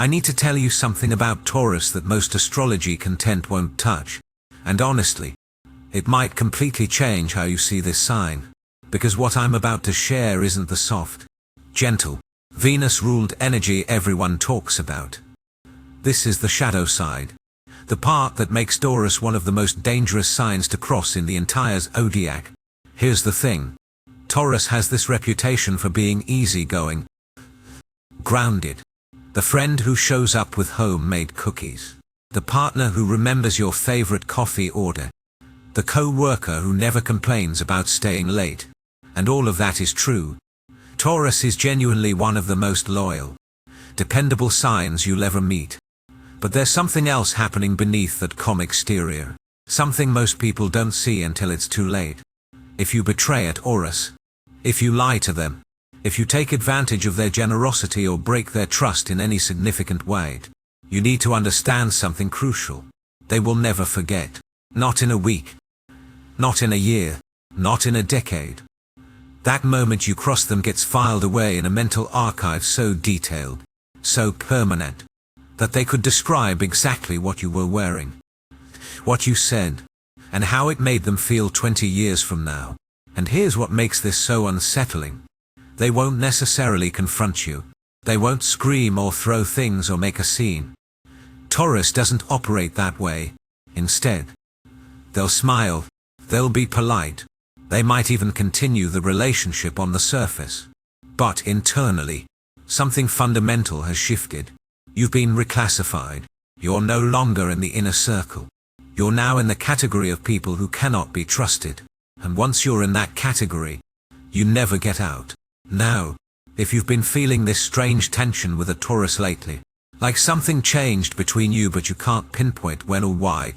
I need to tell you something about Taurus that most astrology content won't touch. And honestly, it might completely change how you see this sign. Because what I'm about to share isn't the soft, gentle, Venus-ruled energy everyone talks about. This is the shadow side. The part that makes Taurus one of the most dangerous signs to cross in the entire zodiac. Here's the thing. Taurus has this reputation for being easygoing, grounded. The friend who shows up with homemade cookies. The partner who remembers your favorite coffee order. The co-worker who never complains about staying late. And all of that is true. Taurus is genuinely one of the most loyal, dependable signs you'll ever meet. But there's something else happening beneath that calm exterior. Something most people don't see until it's too late. If you betray a Taurus, if you lie to them, if you take advantage of their generosity or break their trust in any significant way, you need to understand something crucial. They will never forget. Not in a week. Not in a year. Not in a decade. That moment you cross them gets filed away in a mental archive so detailed, so permanent, that they could describe exactly what you were wearing, what you said, and how it made them feel 20 years from now. And here's what makes this so unsettling. They won't necessarily confront you. They won't scream or throw things or make a scene. Taurus doesn't operate that way. Instead, they'll smile, they'll be polite. They might even continue the relationship on the surface. But internally, something fundamental has shifted. You've been reclassified. You're no longer in the inner circle. You're now in the category of people who cannot be trusted. And once you're in that category, you never get out. Now, if you've been feeling this strange tension with a Taurus lately, like something changed between you but you can't pinpoint when or why,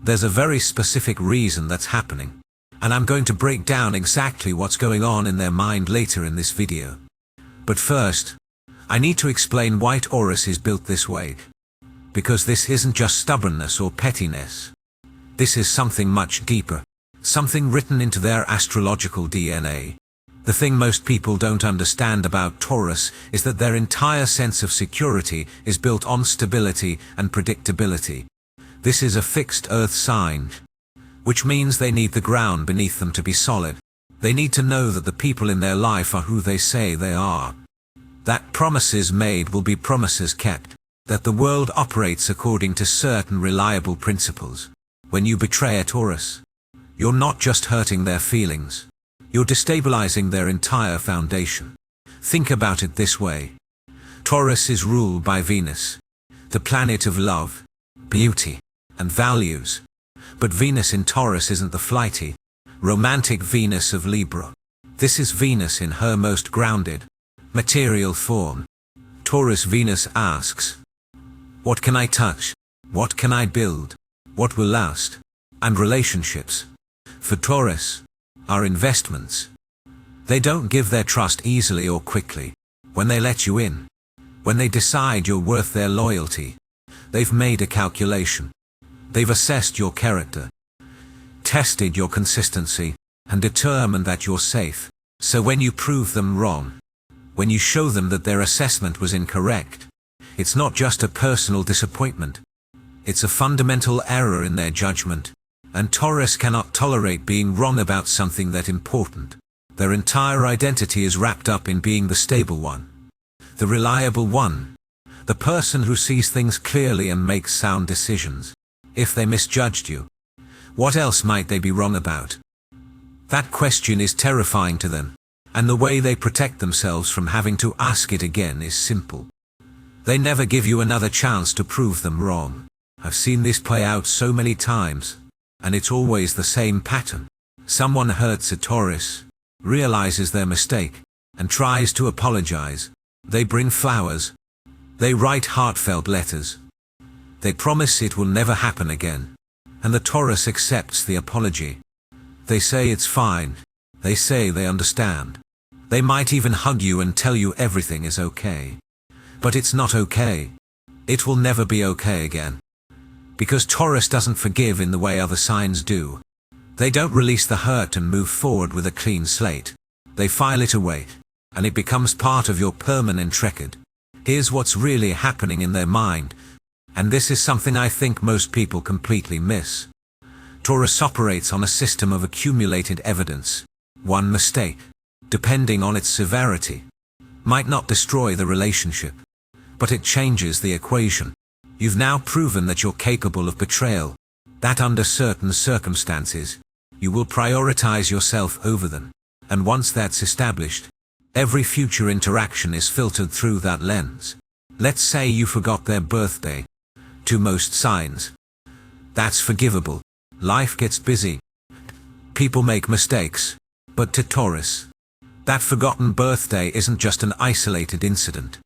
there's a very specific reason that's happening. And I'm going to break down exactly what's going on in their mind later in this video. But first, I need to explain why Taurus is built this way. Because this isn't just stubbornness or pettiness. This is something much deeper. Something written into their astrological DNA. The thing most people don't understand about Taurus is that their entire sense of security is built on stability and predictability. This is a fixed earth sign, which means they need the ground beneath them to be solid. They need to know that the people in their life are who they say they are. That promises made will be promises kept. That the world operates according to certain reliable principles. When you betray a Taurus, you're not just hurting their feelings. You're destabilizing their entire foundation. Think about it this way. Taurus is ruled by Venus, the planet of love, beauty, and values. But Venus in Taurus isn't the flighty, romantic Venus of Libra. This is Venus in her most grounded, material form. Taurus Venus asks, what can I touch? What can I build? What will last? And relationships, for Taurus, are investments. They don't give their trust easily or quickly. When they let you in, when they decide you're worth their loyalty, they've made a calculation. They've assessed your character, tested your consistency, and determined that you're safe. So when you prove them wrong, when you show them that their assessment was incorrect, it's not just a personal disappointment. It's a fundamental error in their judgment. And Taurus cannot tolerate being wrong about something that important. Their entire identity is wrapped up in being the stable one, the reliable one, the person who sees things clearly and makes sound decisions. If they misjudged you, what else might they be wrong about? That question is terrifying to them, and the way they protect themselves from having to ask it again is simple. They never give you another chance to prove them wrong. I've seen this play out so many times, and it's always the same pattern. Someone hurts a Taurus, realizes their mistake, and tries to apologize. They bring flowers. They write heartfelt letters. They promise it will never happen again. And the Taurus accepts the apology. They say it's fine. They say they understand. They might even hug you and tell you everything is okay. But it's not okay. It will never be okay again. Because Taurus doesn't forgive in the way other signs do. They don't release the hurt and move forward with a clean slate. They file it away, and it becomes part of your permanent record. Here's what's really happening in their mind. And this is something I think most people completely miss. Taurus operates on a system of accumulated evidence. One mistake, depending on its severity, might not destroy the relationship, but it changes the equation. You've now proven that you're capable of betrayal, that under certain circumstances, you will prioritize yourself over them. And once that's established, every future interaction is filtered through that lens. Let's say you forgot their birthday. To most signs, that's forgivable. Life gets busy. People make mistakes. But to Taurus, that forgotten birthday isn't just an isolated incident.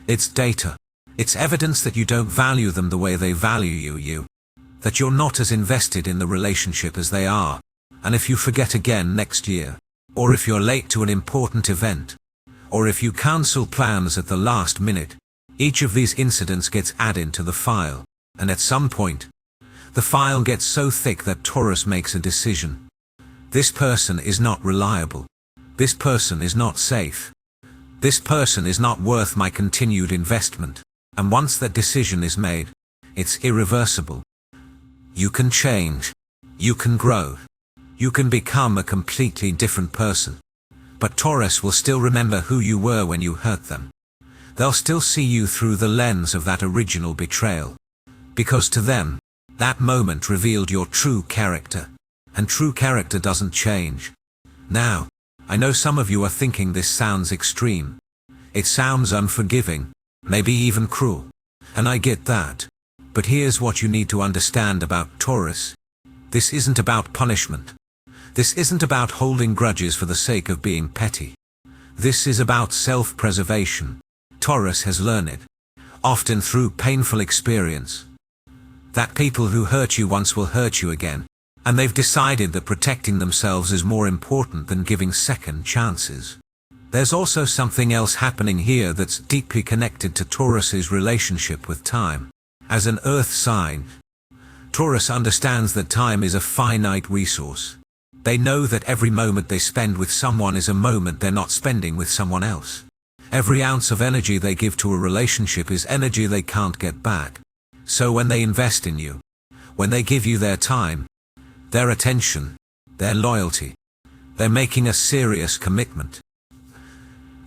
It's data. It's evidence that you don't value them the way they value you. That you're not as invested in the relationship as they are. And if you forget again next year, or if you're late to an important event, or if you cancel plans at the last minute, each of these incidents gets added to the file. And at some point, the file gets so thick that Taurus makes a decision. This person is not reliable. This person is not safe. This person is not worth my continued investment. And once that decision is made, it's irreversible. You can change. You can grow. You can become a completely different person. But Taurus will still remember who you were when you hurt them. They'll still see you through the lens of that original betrayal. Because to them, that moment revealed your true character. And true character doesn't change. Now, I know some of you are thinking this sounds extreme. It sounds unforgiving, maybe even cruel. And I get that. But here's what you need to understand about Taurus. This isn't about punishment. This isn't about holding grudges for the sake of being petty. This is about self-preservation. Taurus has learned it, often through painful experience, that people who hurt you once will hurt you again, and they've decided that protecting themselves is more important than giving second chances. There's also something else happening here that's deeply connected to Taurus's relationship with time. As an earth sign, Taurus understands that time is a finite resource. They know that every moment they spend with someone is a moment they're not spending with someone else. Every ounce of energy they give to a relationship is energy they can't get back. So when they invest in you, when they give you their time, their attention, their loyalty, they're making a serious commitment.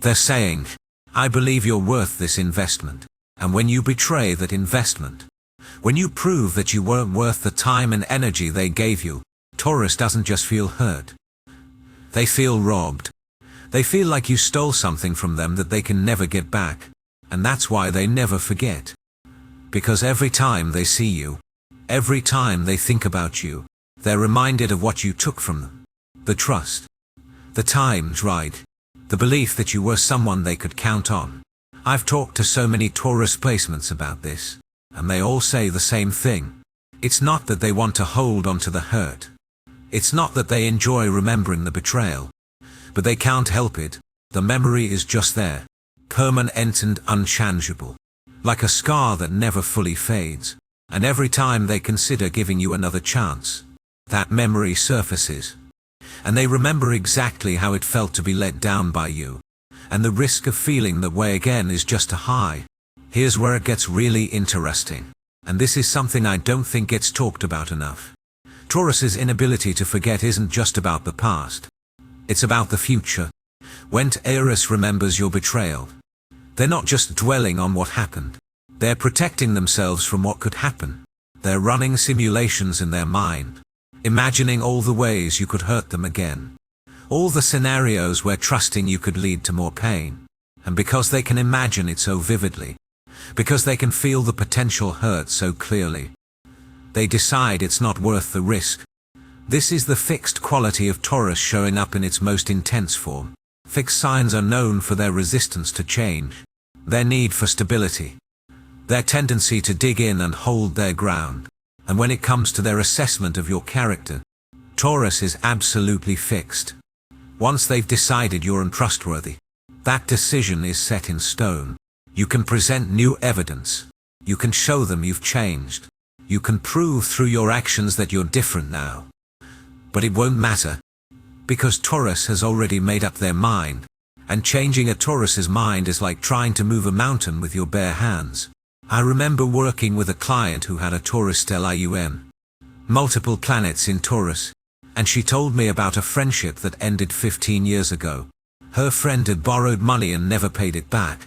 They're saying, I believe you're worth this investment. And when you betray that investment, when you prove that you weren't worth the time and energy they gave you, Taurus doesn't just feel hurt. They feel robbed. They feel like you stole something from them that they can never get back. And that's why they never forget. Because every time they see you, every time they think about you, they're reminded of what you took from them. The trust, the times right, the belief that you were someone they could count on. I've talked to so many Taurus placements about this, and they all say the same thing. It's not that they want to hold on to the hurt. It's not that they enjoy remembering the betrayal. But they can't help it. The memory is just there, permanent and unchangeable, like a scar that never fully fades. And every time they consider giving you another chance, that memory surfaces. And they remember exactly how it felt to be let down by you. And the risk of feeling that way again is just a high. Here's where it gets really interesting. And this is something I don't think gets talked about enough. Taurus's inability to forget isn't just about the past. It's about the future. When Taurus remembers your betrayal, they're not just dwelling on what happened. They're protecting themselves from what could happen. They're running simulations in their mind, imagining all the ways you could hurt them again. All the scenarios where trusting you could lead to more pain. And because they can imagine it so vividly, because they can feel the potential hurt so clearly, they decide it's not worth the risk. This is the fixed quality of Taurus showing up in its most intense form. Fixed signs are known for their resistance to change, their need for stability, their tendency to dig in and hold their ground. And when it comes to their assessment of your character, Taurus is absolutely fixed. Once they've decided you're untrustworthy, that decision is set in stone. You can present new evidence. You can show them you've changed. You can prove through your actions that you're different now. But it won't matter, because Taurus has already made up their mind. And changing a Taurus's mind is like trying to move a mountain with your bare hands. I remember working with a client who had a Taurus stellium, multiple planets in Taurus, and she told me about a friendship that ended 15 years ago. Her friend had borrowed money and never paid it back.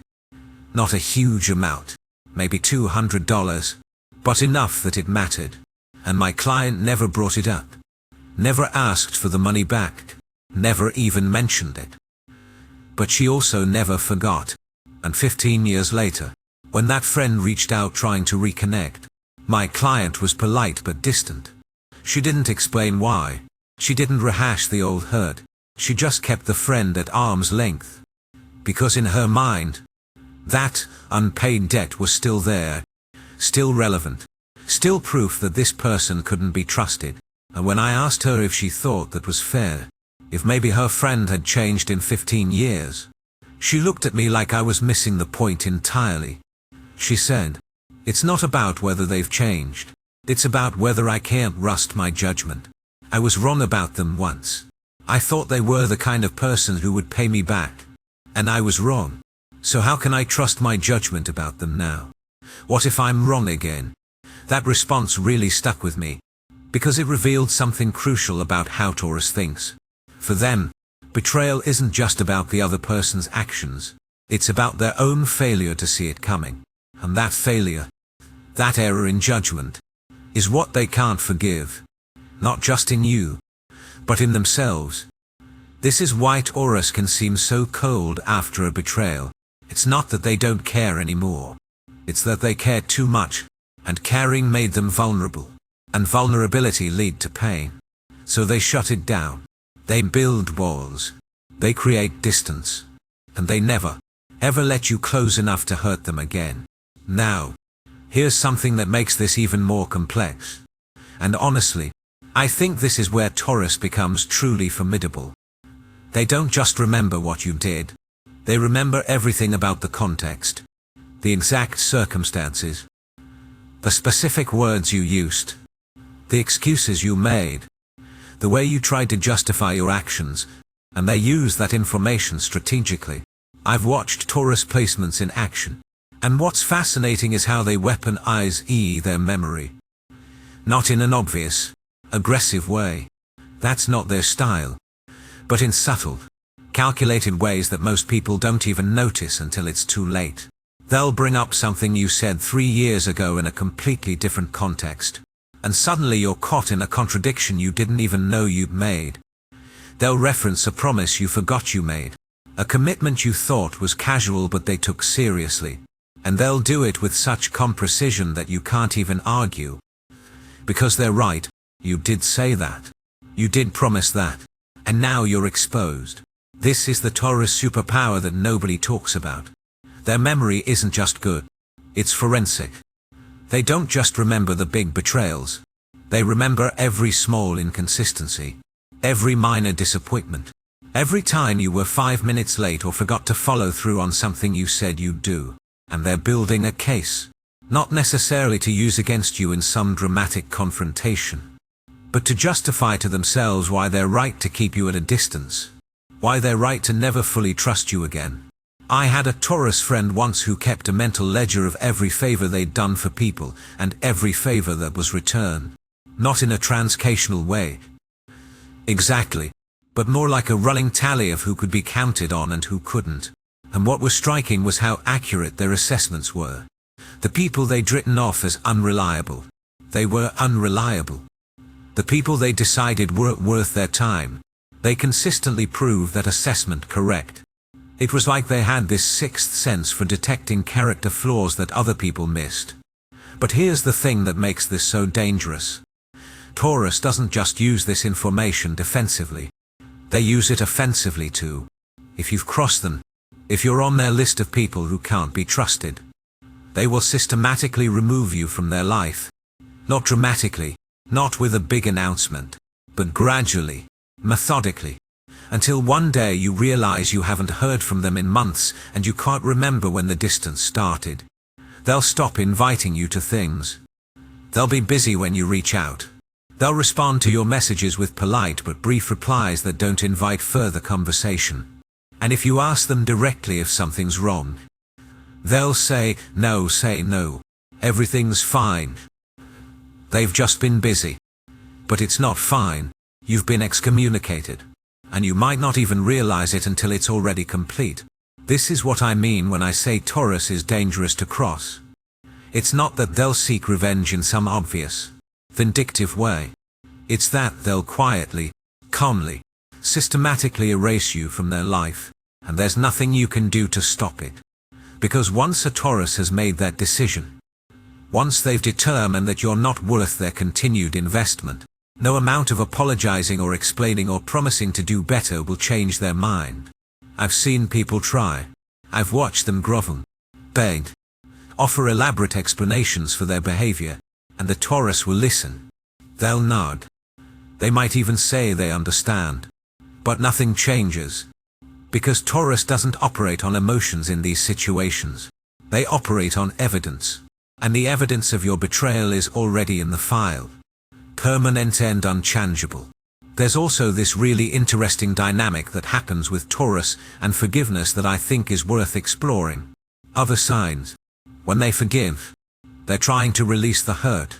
Not a huge amount, maybe $200, but enough that it mattered. And my client never brought it up, never asked for the money back, never even mentioned it. But she also never forgot. And 15 years later, when that friend reached out trying to reconnect, my client was polite but distant. She didn't explain why. She didn't rehash the old hurt. She just kept the friend at arm's length. Because in her mind, that unpaid debt was still there, still relevant, still proof that this person couldn't be trusted. And when I asked her if she thought that was fair, if maybe her friend had changed in 15 years, she looked at me like I was missing the point entirely. She said, "It's not about whether they've changed. It's about whether I can't trust my judgment. I was wrong about them once. I thought they were the kind of person who would pay me back. And I was wrong. So how can I trust my judgment about them now? What if I'm wrong again?" That response really stuck with me, because it revealed something crucial about how Taurus thinks. For them, betrayal isn't just about the other person's actions. It's about their own failure to see it coming. And that failure, that error in judgment, is what they can't forgive. Not just in you, but in themselves. This is why Taurus can seem so cold after a betrayal. It's not that they don't care anymore. It's that they care too much, and caring made them vulnerable. And vulnerability leads to pain. So they shut it down. They build walls. They create distance. And they never, ever let you close enough to hurt them again. Now, here's something that makes this even more complex. And honestly, I think this is where Taurus becomes truly formidable. They don't just remember what you did. They remember everything about the context, the exact circumstances, the specific words you used, the excuses you made, the way you tried to justify your actions, and they use that information strategically. I've watched Taurus placements in action, and what's fascinating is how they weaponize their memory. Not in an obvious, aggressive way. That's not their style. But in subtle, calculated ways that most people don't even notice until it's too late. They'll bring up something you said 3 years ago in a completely different context, and suddenly you're caught in a contradiction you didn't even know you'd made. They'll reference a promise you forgot you made, a commitment you thought was casual but they took seriously, and they'll do it with such precision that you can't even argue. Because they're right, you did say that. You did promise that. And now you're exposed. This is the Taurus superpower that nobody talks about. Their memory isn't just good. It's forensic. They don't just remember the big betrayals. They remember every small inconsistency, every minor disappointment, every time you were 5 minutes late or forgot to follow through on something you said you'd do. And they're building a case, not necessarily to use against you in some dramatic confrontation, but to justify to themselves why they're right to keep you at a distance, why they're right to never fully trust you again. I had a Taurus friend once who kept a mental ledger of every favor they'd done for people and every favor that was returned. Not in a transactional way, exactly, but more like a running tally of who could be counted on and who couldn't. And what was striking was how accurate their assessments were. The people they'd written off as unreliable, they were unreliable. The people they decided weren't worth their time, they consistently proved that assessment correct. It was like they had this sixth sense for detecting character flaws that other people missed. But here's the thing that makes this so dangerous. Taurus doesn't just use this information defensively. They use it offensively too. If you've crossed them, if you're on their list of people who can't be trusted, they will systematically remove you from their life. Not dramatically, not with a big announcement, but gradually, methodically, until one day you realize you haven't heard from them in months and you can't remember when the distance started. They'll stop inviting you to things. They'll be busy when you reach out. They'll respond to your messages with polite but brief replies that don't invite further conversation. And if you ask them directly if something's wrong, they'll say no, everything's fine. They've just been busy. But it's not fine. You've been excommunicated. And you might not even realize it until it's already complete. This is what I mean when I say Taurus is dangerous to cross. It's not that they'll seek revenge in some obvious, vindictive way. It's that they'll quietly, calmly, systematically erase you from their life, and there's nothing you can do to stop it. Because once a Taurus has made that decision, once they've determined that you're not worth their continued investment, no amount of apologizing or explaining or promising to do better will change their mind. I've seen people try. I've watched them grovel, beg, offer elaborate explanations for their behavior, and the Taurus will listen. They'll nod. They might even say they understand. But nothing changes. Because Taurus doesn't operate on emotions in these situations. They operate on evidence. And the evidence of your betrayal is already in the file. Permanent and unchangeable. There's also this really interesting dynamic that happens with Taurus and forgiveness that I think is worth exploring. Other signs, when they forgive, they're trying to release the hurt,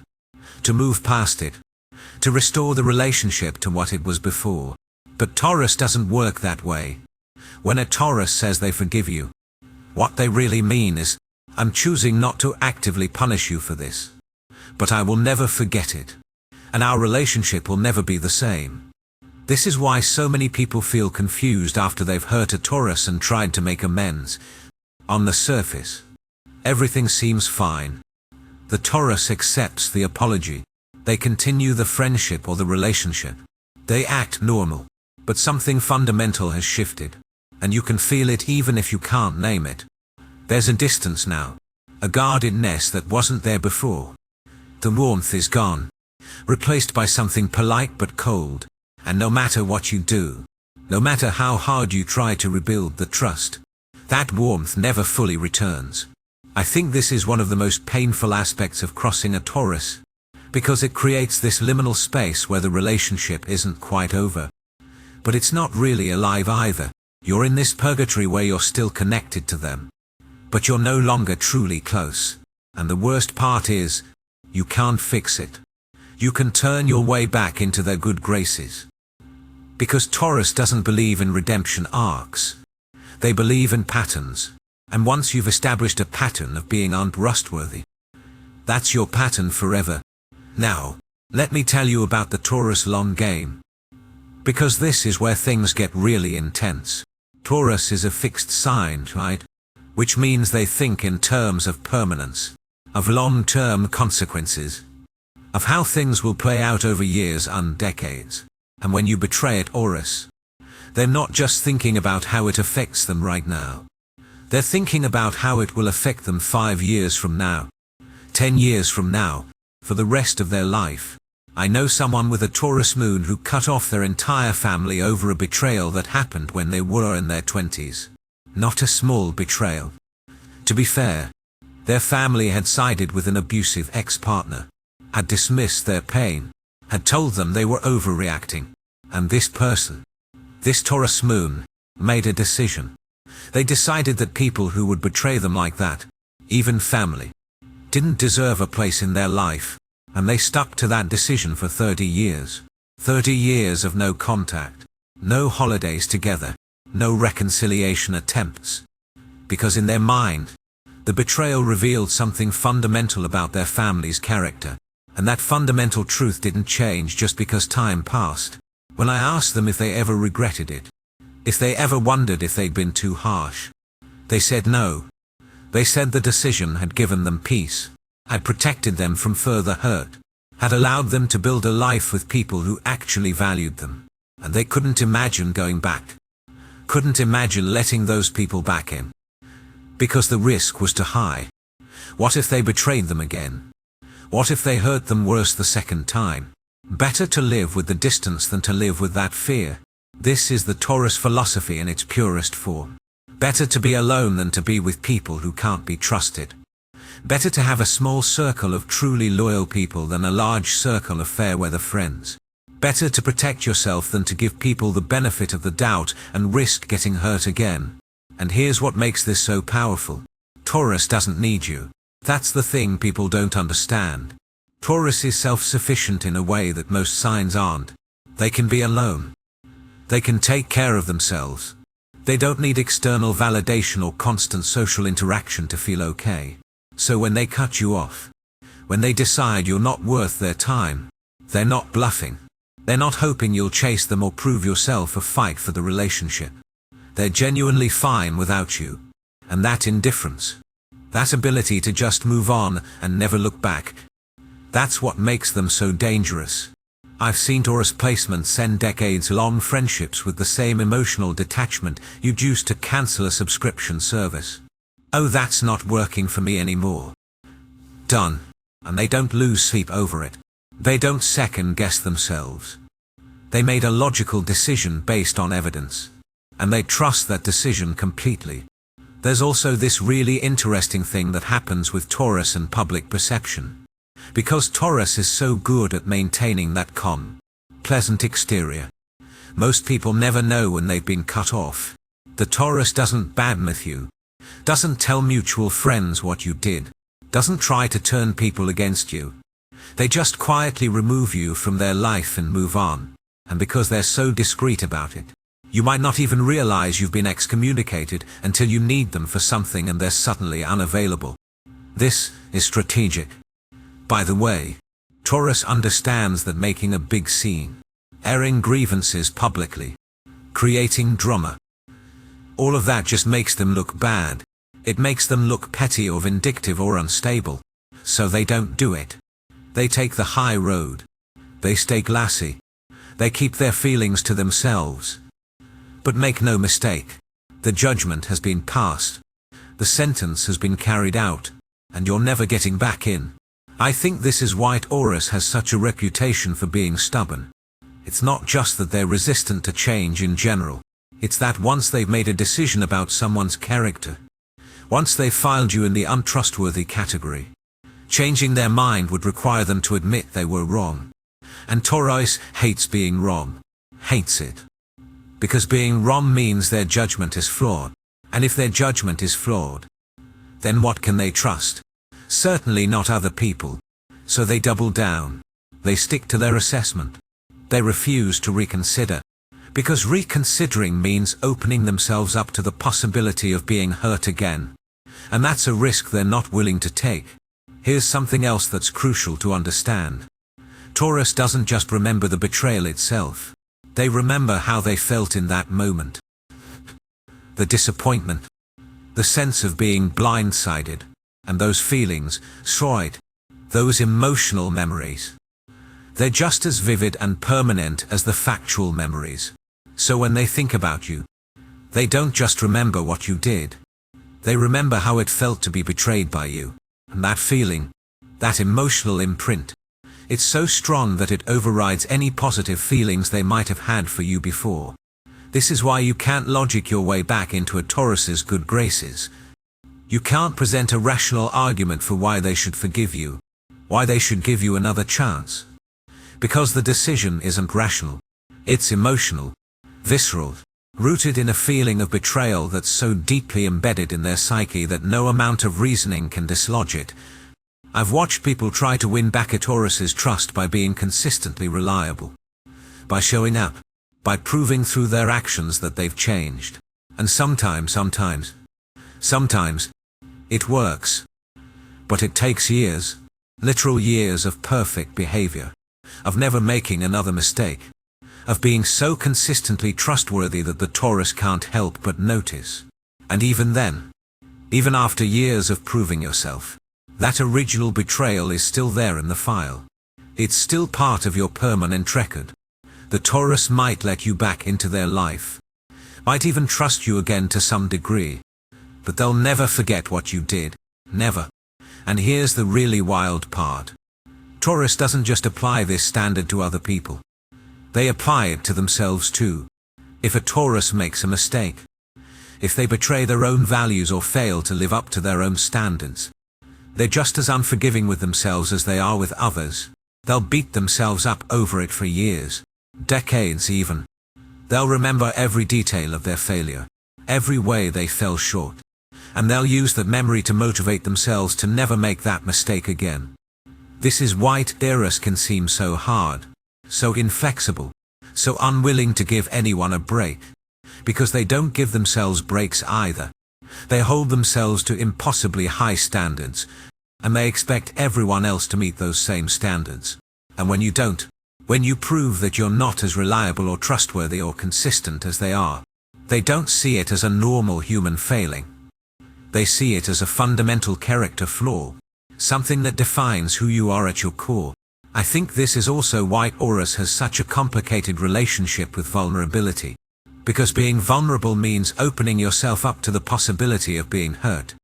to move past it, to restore the relationship to what it was before. But Taurus doesn't work that way. When a Taurus says they forgive you, what they really mean is, I'm choosing not to actively punish you for this, but I will never forget it, and our relationship will never be the same. This is why so many people feel confused after they've hurt a Taurus and tried to make amends. On the surface, everything seems fine. The Taurus accepts the apology. They continue the friendship or the relationship. They act normal, but something fundamental has shifted, and you can feel it even if you can't name it. There's a distance now, a guardedness that wasn't there before. The warmth is gone, replaced by something polite but cold, and no matter what you do, no matter how hard you try to rebuild the trust, that warmth never fully returns. I think this is one of the most painful aspects of crossing a Taurus, because it creates this liminal space where the relationship isn't quite over. But it's not really alive either. You're in this purgatory where you're still connected to them, but you're no longer truly close. And the worst part is, you can't fix it. You can turn your way back into their good graces. Because Taurus doesn't believe in redemption arcs. They believe in patterns. And once you've established a pattern of being untrustworthy, that's your pattern forever. Now, let me tell you about the Taurus long game. Because this is where things get really intense. Taurus is a fixed sign, right? Which means they think in terms of permanence, of long-term consequences, of how things will play out over years and decades. And when you betray a Taurus, they're not just thinking about how it affects them right now. They're thinking about how it will affect them 5 years from now, 10 years from now, for the rest of their life. I know someone with a Taurus moon who cut off their entire family over a betrayal that happened when they were in their 20s. Not a small betrayal. To be fair, their family had sided with an abusive ex-partner, had dismissed their pain, had told them they were overreacting, and this person, this Taurus moon, made a decision. They decided that people who would betray them like that, even family, didn't deserve a place in their life, and they stuck to that decision for 30 years. 30 years of no contact, no holidays together, no reconciliation attempts. Because in their mind, the betrayal revealed something fundamental about their family's character, and that fundamental truth didn't change just because time passed. When I asked them if they ever regretted it, if they ever wondered if they'd been too harsh, they said no. They said the decision had given them peace, had protected them from further hurt, had allowed them to build a life with people who actually valued them, and they couldn't imagine going back. Couldn't imagine letting those people back in. Because the risk was too high. What if they betrayed them again? What if they hurt them worse the second time? Better to live with the distance than to live with that fear. This is the Taurus philosophy in its purest form. Better to be alone than to be with people who can't be trusted. Better to have a small circle of truly loyal people than a large circle of fair-weather friends. Better to protect yourself than to give people the benefit of the doubt and risk getting hurt again. And here's what makes this so powerful. Taurus doesn't need you. That's the thing people don't understand. Taurus is self-sufficient in a way that most signs aren't. They can be alone. They can take care of themselves. They don't need external validation or constant social interaction to feel okay. So when they cut you off, when they decide you're not worth their time, they're not bluffing. They're not hoping you'll chase them or prove yourself or fight for the relationship. They're genuinely fine without you. And that indifference, that ability to just move on and never look back, that's what makes them so dangerous. I've seen Taurus placements end decades-long friendships with the same emotional detachment you'd use to cancel a subscription service. Oh, that's not working for me anymore. Done. And they don't lose sleep over it. They don't second-guess themselves. They made a logical decision based on evidence. And they trust that decision completely. There's also this really interesting thing that happens with Taurus and public perception. Because Taurus is so good at maintaining that calm, pleasant exterior, most people never know when they've been cut off. The Taurus doesn't badmouth you, doesn't tell mutual friends what you did, doesn't try to turn people against you. They just quietly remove you from their life and move on. And because they're so discreet about it, you might not even realize you've been excommunicated until you need them for something and they're suddenly unavailable. This is strategic. By the way, Taurus understands that making a big scene, airing grievances publicly, creating drama, all of that just makes them look bad. It makes them look petty or vindictive or unstable. So they don't do it. They take the high road. They stay classy. They keep their feelings to themselves. But make no mistake, the judgment has been passed. The sentence has been carried out, and you're never getting back in. I think this is why Taurus has such a reputation for being stubborn. It's not just that they're resistant to change in general. It's that once they've made a decision about someone's character, once they've filed you in the untrustworthy category, changing their mind would require them to admit they were wrong. And Taurus hates being wrong. Hates it. Because being wrong means their judgment is flawed. And if their judgment is flawed, then what can they trust? Certainly not other people. So they double down. They stick to their assessment. They refuse to reconsider. Because reconsidering means opening themselves up to the possibility of being hurt again. And that's a risk they're not willing to take. Here's something else that's crucial to understand. Taurus doesn't just remember the betrayal itself. They remember how they felt in that moment. The disappointment. The sense of being blindsided. And those feelings, destroyed. Those emotional memories. They're just as vivid and permanent as the factual memories. So when they think about you, they don't just remember what you did. They remember how it felt to be betrayed by you. And that feeling, that emotional imprint, it's so strong that it overrides any positive feelings they might have had for you before. This is why you can't logic your way back into a Taurus's good graces. You can't present a rational argument for why they should forgive you, why they should give you another chance. Because the decision isn't rational. It's emotional, visceral, rooted in a feeling of betrayal that's so deeply embedded in their psyche that no amount of reasoning can dislodge it. I've watched people try to win back a Taurus's trust by being consistently reliable, by showing up, by proving through their actions that they've changed. And sometimes, it works. But it takes years, literal years of perfect behavior, of never making another mistake, of being so consistently trustworthy that the Taurus can't help but notice. And even then, even after years of proving yourself, that original betrayal is still there in the file. It's still part of your permanent record. The Taurus might let you back into their life, might even trust you again to some degree, but they'll never forget what you did. Never. And here's the really wild part. Taurus doesn't just apply this standard to other people. They apply it to themselves too. If a Taurus makes a mistake, if they betray their own values or fail to live up to their own standards, they're just as unforgiving with themselves as they are with others. They'll beat themselves up over it for years. decades even. They'll remember every detail of their failure, every way they fell short, and they'll use that memory to motivate themselves to never make that mistake again. This is why Taurus can seem so hard, so inflexible, so unwilling to give anyone a break, because they don't give themselves breaks either. They hold themselves to impossibly high standards, and they expect everyone else to meet those same standards. And when you don't, when you prove that you're not as reliable or trustworthy or consistent as they are, they don't see it as a normal human failing. They see it as a fundamental character flaw, something that defines who you are at your core. I think this is also why Taurus has such a complicated relationship with vulnerability, because being vulnerable means opening yourself up to the possibility of being hurt.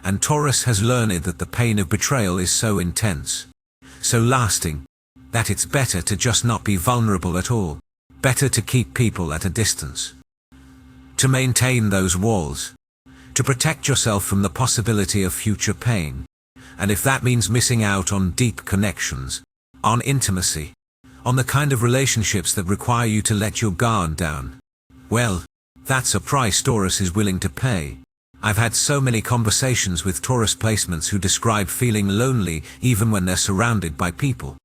And Taurus has learned that the pain of betrayal is so intense, so lasting, that it's better to just not be vulnerable at all, better to keep people at a distance. To maintain those walls, to protect yourself from the possibility of future pain, and if that means missing out on deep connections, on intimacy, on the kind of relationships that require you to let your guard down, well, that's a price Taurus is willing to pay. I've had so many conversations with Taurus placements who describe feeling lonely even when they're surrounded by people,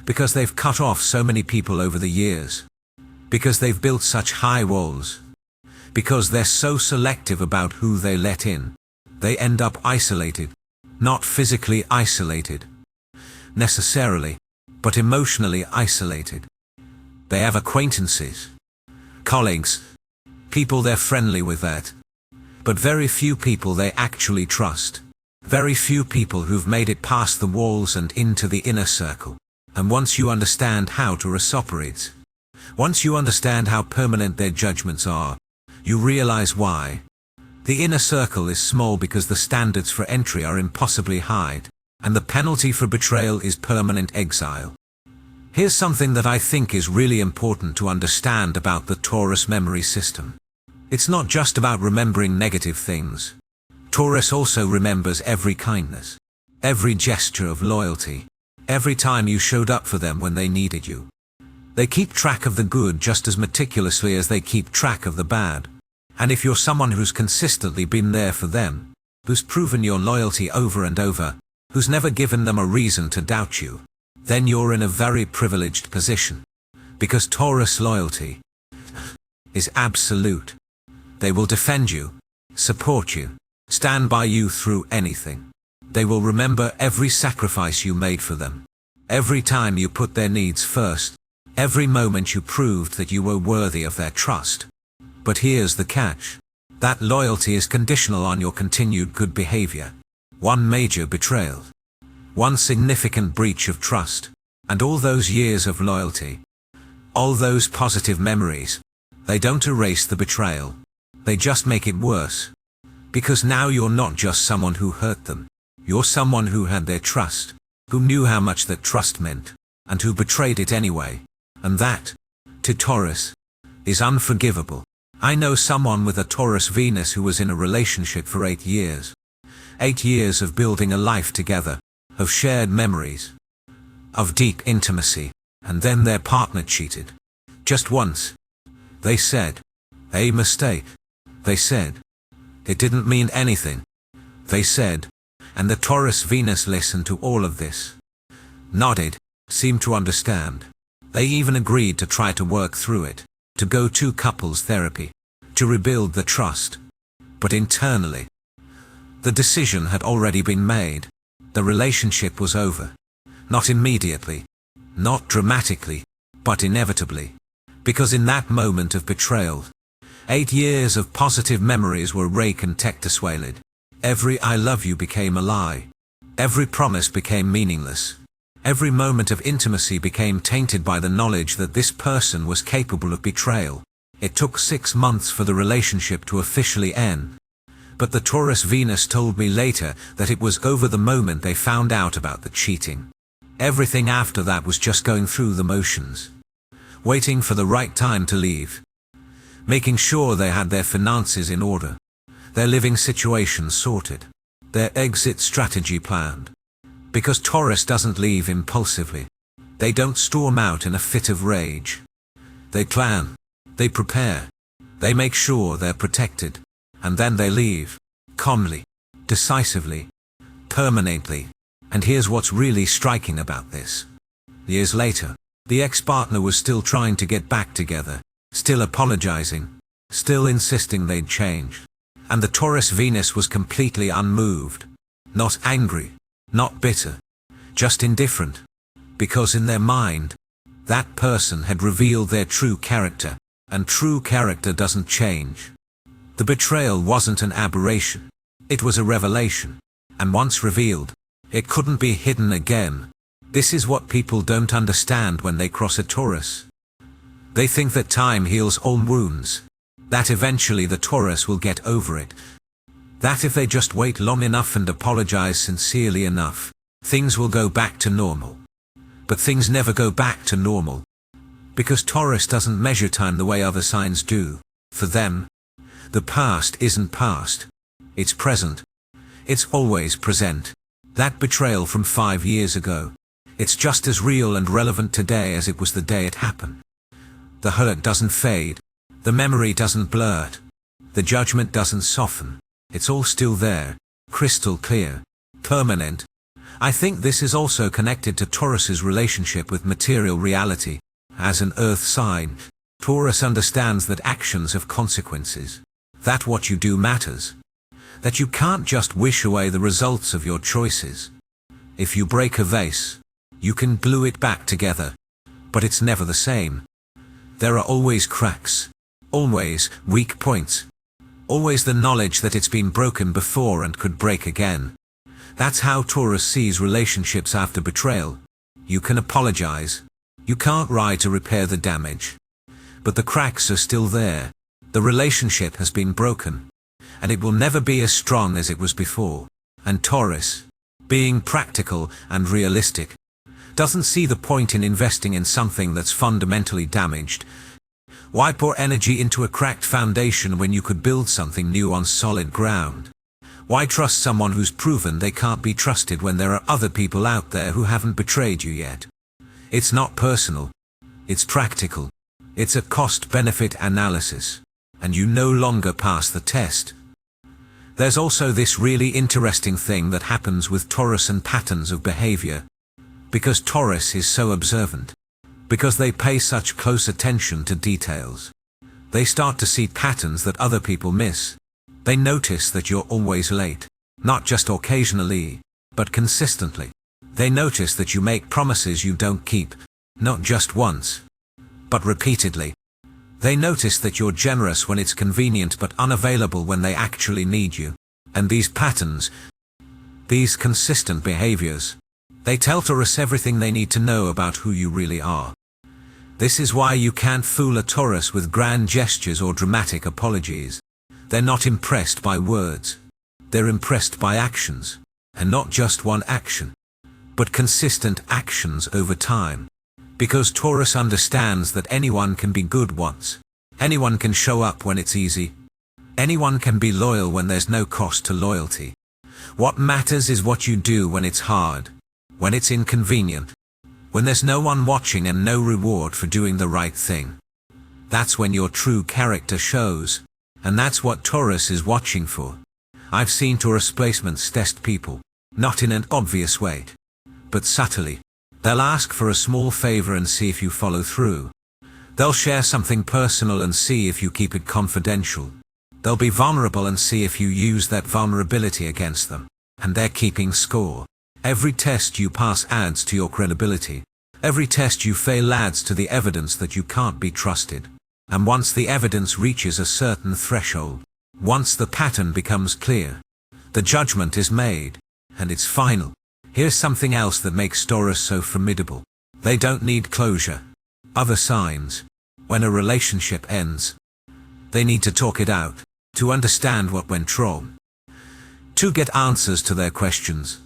because they've cut off so many people over the years, because they've built such high walls, because they're so selective about who they let in. They end up isolated, not physically isolated, necessarily, but emotionally isolated. They have acquaintances, colleagues, people they're friendly with but very few people they actually trust. Very few people who've made it past the walls and into the inner circle. And once you understand how to reciprocate, once you understand how permanent their judgments are, you realize why. The inner circle is small because the standards for entry are impossibly high, and the penalty for betrayal is permanent exile. Here's something that I think is really important to understand about the Taurus memory system. It's not just about remembering negative things. Taurus also remembers every kindness, every gesture of loyalty, every time you showed up for them when they needed you. They keep track of the good just as meticulously as they keep track of the bad. And if you're someone who's consistently been there for them, who's proven your loyalty over and over, who's never given them a reason to doubt you, then you're in a very privileged position. Because Taurus loyalty is absolute. They will defend you, support you, stand by you through anything. They will remember every sacrifice you made for them, every time you put their needs first, every moment you proved that you were worthy of their trust. But here's the catch. That loyalty is conditional on your continued good behavior. One major betrayal, one significant breach of trust, and all those years of loyalty, all those positive memories, they don't erase the betrayal. They just make it worse. Because now you're not just someone who hurt them. You're someone who had their trust, who knew how much that trust meant, and who betrayed it anyway. And that, to Taurus, is unforgivable. I know someone with a Taurus Venus who was in a relationship for 8 years. 8 years of building a life together, of shared memories, of deep intimacy, and then their partner cheated. Just once. They said, a mistake. They said, it didn't mean anything. They said, and the Taurus Venus listened to all of this, nodded, seemed to understand. They even agreed to try to work through it, to go to couples therapy, to rebuild the trust. But internally, the decision had already been made. The relationship was over. Not immediately, not dramatically, but inevitably. Because in that moment of betrayal, 8 years of positive memories were recontextualized. Every I love you became a lie. Every promise became meaningless. Every moment of intimacy became tainted by the knowledge that this person was capable of betrayal. It took 6 months for the relationship to officially end. But the Taurus Venus told me later that it was over the moment they found out about the cheating. Everything after that was just going through the motions. Waiting for the right time to leave. Making sure they had their finances in order, their living situation sorted, their exit strategy planned. Because Taurus doesn't leave impulsively. They don't storm out in a fit of rage. They plan. They prepare. They make sure they're protected. And then they leave. Calmly. Decisively. Permanently. And here's what's really striking about this. Years later, the ex-partner was still trying to get back together. Still apologizing. Still insisting they'd change. And the Taurus Venus was completely unmoved. Not angry. Not bitter. Just indifferent. Because in their mind, that person had revealed their true character. And true character doesn't change. The betrayal wasn't an aberration. It was a revelation. And once revealed, it couldn't be hidden again. This is what people don't understand when they cross a Taurus. They think that time heals all wounds. That eventually the Taurus will get over it. That if they just wait long enough and apologize sincerely enough, things will go back to normal. But things never go back to normal. Because Taurus doesn't measure time the way other signs do. For them, the past isn't past. It's present. It's always present. That betrayal from 5 years ago. It's just as real and relevant today as it was the day it happened. The hurt doesn't fade. The memory doesn't blur. The judgment doesn't soften. It's all still there. Crystal clear. Permanent. I think this is also connected to Taurus's relationship with material reality. As an earth sign, Taurus understands that actions have consequences. That what you do matters. That you can't just wish away the results of your choices. If you break a vase, you can glue it back together. But it's never the same. There are always cracks. Always weak points. Always the knowledge that it's been broken before and could break again. That's how Taurus sees relationships after betrayal. You can apologize. You can't try to repair the damage. But the cracks are still there. The relationship has been broken. And it will never be as strong as it was before. And Taurus, being practical and realistic, doesn't see the point in investing in something that's fundamentally damaged. Why pour energy into a cracked foundation when you could build something new on solid ground? Why trust someone who's proven they can't be trusted when there are other people out there who haven't betrayed you yet? It's not personal. It's practical. It's a cost-benefit analysis. And you no longer pass the test. There's also this really interesting thing that happens with Taurus and patterns of behavior. Because Taurus is so observant. Because they pay such close attention to details. They start to see patterns that other people miss. They notice that you're always late. Not just occasionally, but consistently. They notice that you make promises you don't keep. Not just once, but repeatedly. They notice that you're generous when it's convenient but unavailable when they actually need you. And these patterns, these consistent behaviors, they tell Taurus everything they need to know about who you really are. This is why you can't fool a Taurus with grand gestures or dramatic apologies. They're not impressed by words. They're impressed by actions. And not just one action, but consistent actions over time. Because Taurus understands that anyone can be good once. Anyone can show up when it's easy. Anyone can be loyal when there's no cost to loyalty. What matters is what you do when it's hard. When it's inconvenient. When there's no one watching and no reward for doing the right thing. That's when your true character shows. And that's what Taurus is watching for. I've seen Taurus placements test people. Not in an obvious way, but subtly. They'll ask for a small favor and see if you follow through. They'll share something personal and see if you keep it confidential. They'll be vulnerable and see if you use that vulnerability against them. And they're keeping score. Every test you pass adds to your credibility. Every test you fail adds to the evidence that you can't be trusted. And once the evidence reaches a certain threshold, once the pattern becomes clear, the judgment is made, and it's final. Here's something else that makes Taurus so formidable. They don't need closure. Other signs, when a relationship ends, they need to talk it out, to understand what went wrong, to get answers to their questions.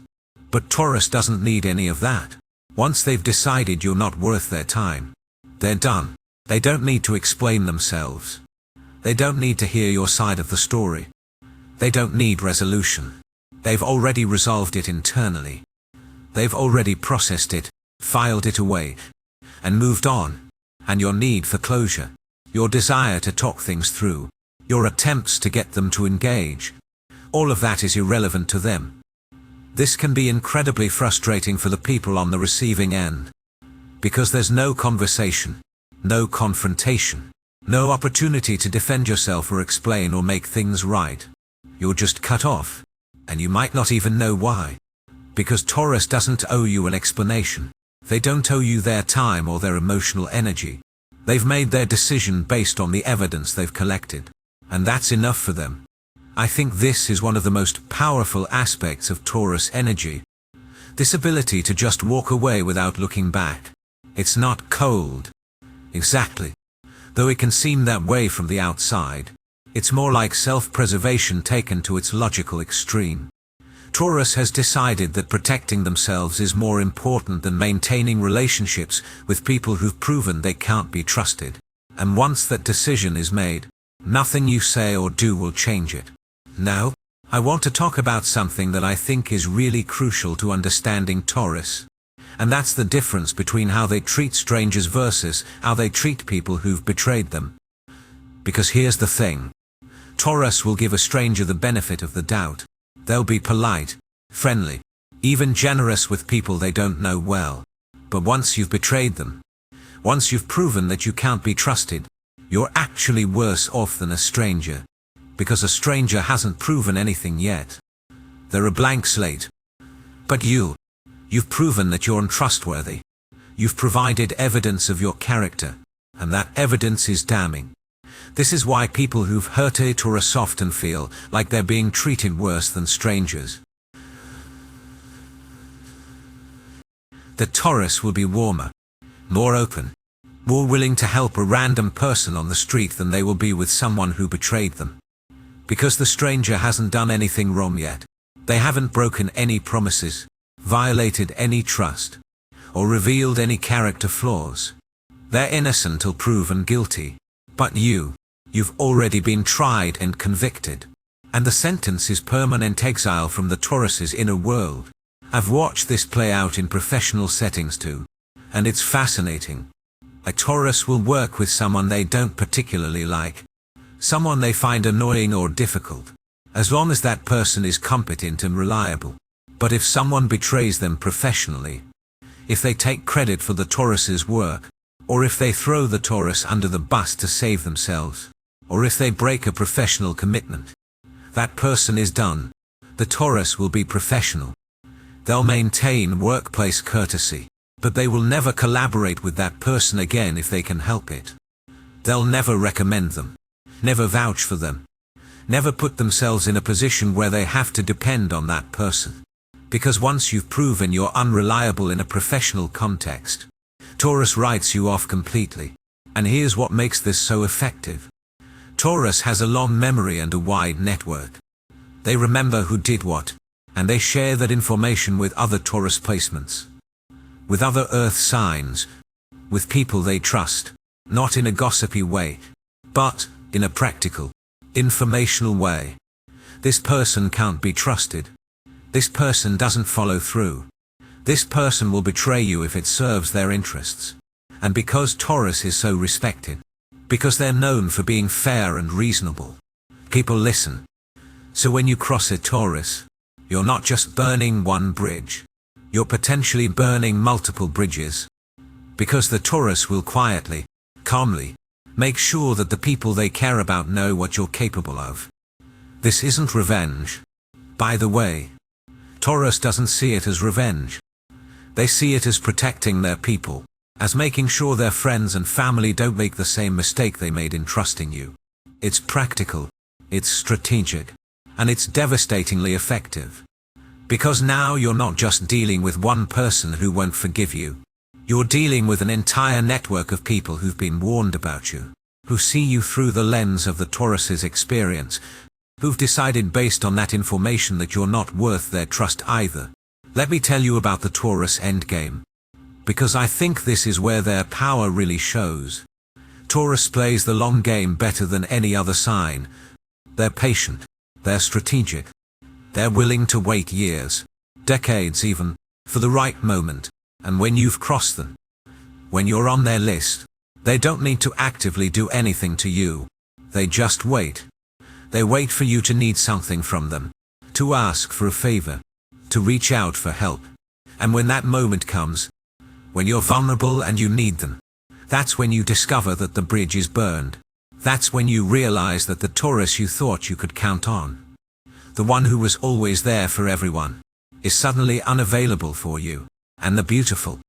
But Taurus doesn't need any of that. Once they've decided you're not worth their time, they're done. They don't need to explain themselves. They don't need to hear your side of the story. They don't need resolution. They've already resolved it internally. They've already processed it, filed it away, and moved on. and your need for closure, your desire to talk things through, your attempts to get them to engage. All of that is irrelevant to them. This can be incredibly frustrating for the people on the receiving end, because there's no conversation, no confrontation, no opportunity to defend yourself or explain or make things right. You're just cut off, and you might not even know why. Because Taurus doesn't owe you an explanation. They don't owe you their time or their emotional energy. They've made their decision based on the evidence they've collected, and that's enough for them. I think this is one of the most powerful aspects of Taurus energy. This ability to just walk away without looking back. It's not cold. Exactly. Though it can seem that way from the outside, it's more like self-preservation taken to its logical extreme. Taurus has decided that protecting themselves is more important than maintaining relationships with people who've proven they can't be trusted. And once that decision is made, nothing you say or do will change it. Now, I want to talk about something that I think is really crucial to understanding Taurus. And that's the difference between how they treat strangers versus how they treat people who've betrayed them. Because here's the thing. Taurus will give a stranger the benefit of the doubt. They'll be polite, friendly, even generous with people they don't know well. But once you've betrayed them, once you've proven that you can't be trusted, you're actually worse off than a stranger. Because a stranger hasn't proven anything yet. They're a blank slate. But you've proven that you're untrustworthy. You've provided evidence of your character, and that evidence is damning. This is why people who've hurt a Taurus often feel like they're being treated worse than strangers. The Taurus will be warmer, more open, more willing to help a random person on the street than they will be with someone who betrayed them. Because the stranger hasn't done anything wrong yet. They haven't broken any promises, violated any trust, or revealed any character flaws. They're innocent till proven guilty. But you've already been tried and convicted. And the sentence is permanent exile from the Taurus's inner world. I've watched this play out in professional settings too. And it's fascinating. A Taurus will work with someone they don't particularly like. Someone they find annoying or difficult, as long as that person is competent and reliable. But if someone betrays them professionally, if they take credit for the Taurus's work, or if they throw the Taurus under the bus to save themselves, or if they break a professional commitment, that person is done. The Taurus will be professional. They'll maintain workplace courtesy, but they will never collaborate with that person again if they can help it. They'll never recommend them. Never vouch for them. Never put themselves in a position where they have to depend on that person. Because once you've proven you're unreliable in a professional context, Taurus writes you off completely. And here's what makes this so effective. Taurus has a long memory and a wide network. They remember who did what, and they share that information with other Taurus placements, with other Earth signs, with people they trust, not in a gossipy way, but in a practical, informational way. This person can't be trusted. This person doesn't follow through. This person will betray you if it serves their interests. And because Taurus is so respected, because they're known for being fair and reasonable, people listen. So when you cross a Taurus, you're not just burning one bridge. You're potentially burning multiple bridges. Because the Taurus will quietly, calmly, make sure that the people they care about know what you're capable of. This isn't revenge. By the way, Taurus doesn't see it as revenge. They see it as protecting their people, as making sure their friends and family don't make the same mistake they made in trusting you. It's practical, it's strategic, and it's devastatingly effective. Because now you're not just dealing with one person who won't forgive you. You're dealing with an entire network of people who've been warned about you, who see you through the lens of the Taurus's experience, who've decided based on that information that you're not worth their trust either. Let me tell you about the Taurus endgame. Because I think this is where their power really shows. Taurus plays the long game better than any other sign. They're patient. They're strategic. They're willing to wait years, decades even, for the right moment. And when you've crossed them, when you're on their list, They don't need to actively do anything to you. They just wait. They wait for you to need something from them, to ask for a favor, to reach out for help. And when that moment comes, when you're vulnerable and you need them, that's when you discover that the bridge is burned. That's when you realize that the Taurus you thought you could count on, the one who was always there for everyone, is suddenly unavailable for you. And the beautiful,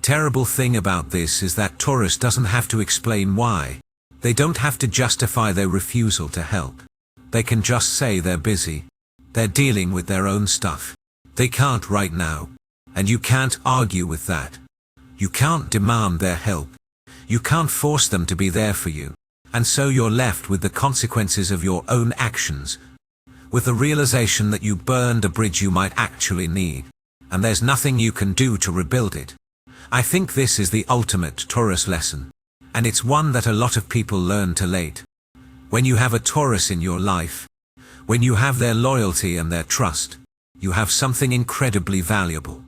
terrible thing about this is that Taurus doesn't have to explain why. They don't have to justify their refusal to help. They can just say they're busy. They're dealing with their own stuff. They can't right now. And you can't argue with that. You can't demand their help. You can't force them to be there for you. And so you're left with the consequences of your own actions, with the realization that you burned a bridge you might actually need, and there's nothing you can do to rebuild it. I think this is the ultimate Taurus lesson, and it's one that a lot of people learn too late. When you have a Taurus in your life, when you have their loyalty and their trust, you have something incredibly valuable.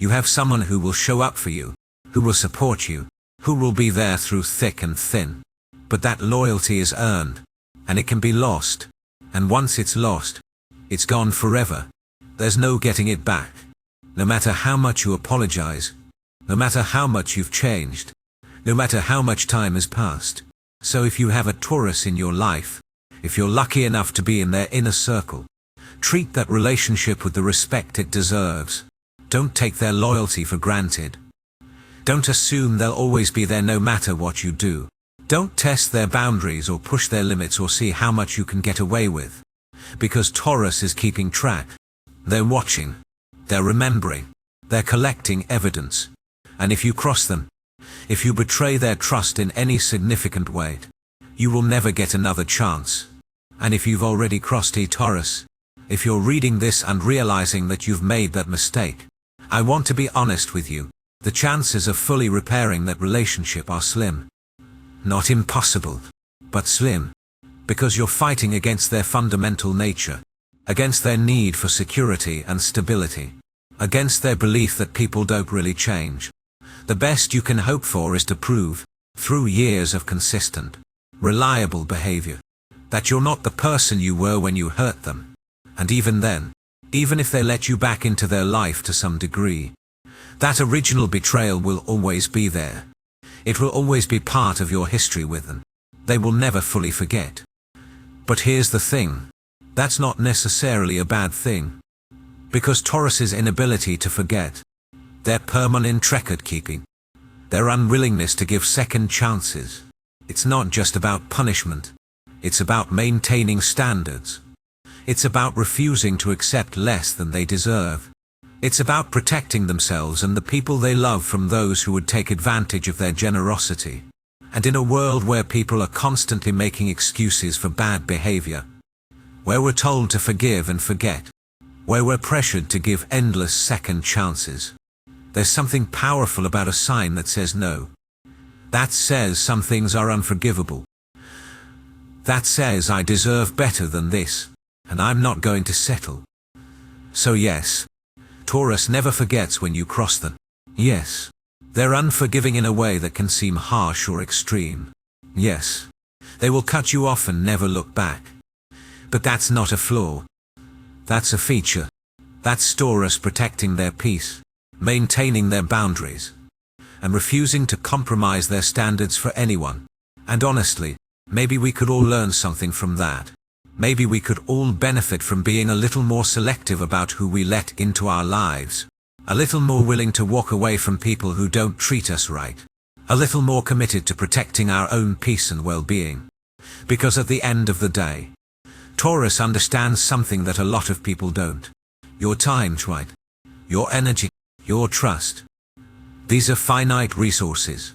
You have someone who will show up for you, who will support you, who will be there through thick and thin. But that loyalty is earned, and it can be lost. And once it's lost, it's gone forever. There's no getting it back. No matter how much you apologize, no matter how much you've changed, no matter how much time has passed. So if you have a Taurus in your life, if you're lucky enough to be in their inner circle, treat that relationship with the respect it deserves. Don't take their loyalty for granted. Don't assume they'll always be there no matter what you do. Don't test their boundaries or push their limits or see how much you can get away with. Because Taurus is keeping track. They're watching. They're remembering. They're collecting evidence. And if you cross them, if you betray their trust in any significant way, you will never get another chance. And if you've already crossed Taurus, if you're reading this and realizing that you've made that mistake, I want to be honest with you. The chances of fully repairing that relationship are slim. Not impossible, but slim. Because you're fighting against their fundamental nature, against their need for security and stability, against their belief that people don't really change. The best you can hope for is to prove, through years of consistent, reliable behavior, that you're not the person you were when you hurt them. And even then, even if they let you back into their life to some degree, that original betrayal will always be there. It will always be part of your history with them. They will never fully forget. But here's the thing. That's not necessarily a bad thing. Because Taurus's inability to forget, their permanent record-keeping, their unwillingness to give second chances, it's not just about punishment. It's about maintaining standards. It's about refusing to accept less than they deserve. It's about protecting themselves and the people they love from those who would take advantage of their generosity. And in a world where people are constantly making excuses for bad behavior, where we're told to forgive and forget, where we're pressured to give endless second chances, there's something powerful about a sign that says no. That says some things are unforgivable. That says I deserve better than this, and I'm not going to settle. So yes, Taurus never forgets when you cross them. Yes, they're unforgiving in a way that can seem harsh or extreme. Yes, they will cut you off and never look back. But that's not a flaw. That's a feature. That's Taurus protecting their peace, maintaining their boundaries, and refusing to compromise their standards for anyone. And honestly, maybe we could all learn something from that. Maybe we could all benefit from being a little more selective about who we let into our lives. A little more willing to walk away from people who don't treat us right. A little more committed to protecting our own peace and well-being. Because at the end of the day, Taurus understands something that a lot of people don't. Your time, right? Your energy, your trust. These are finite resources.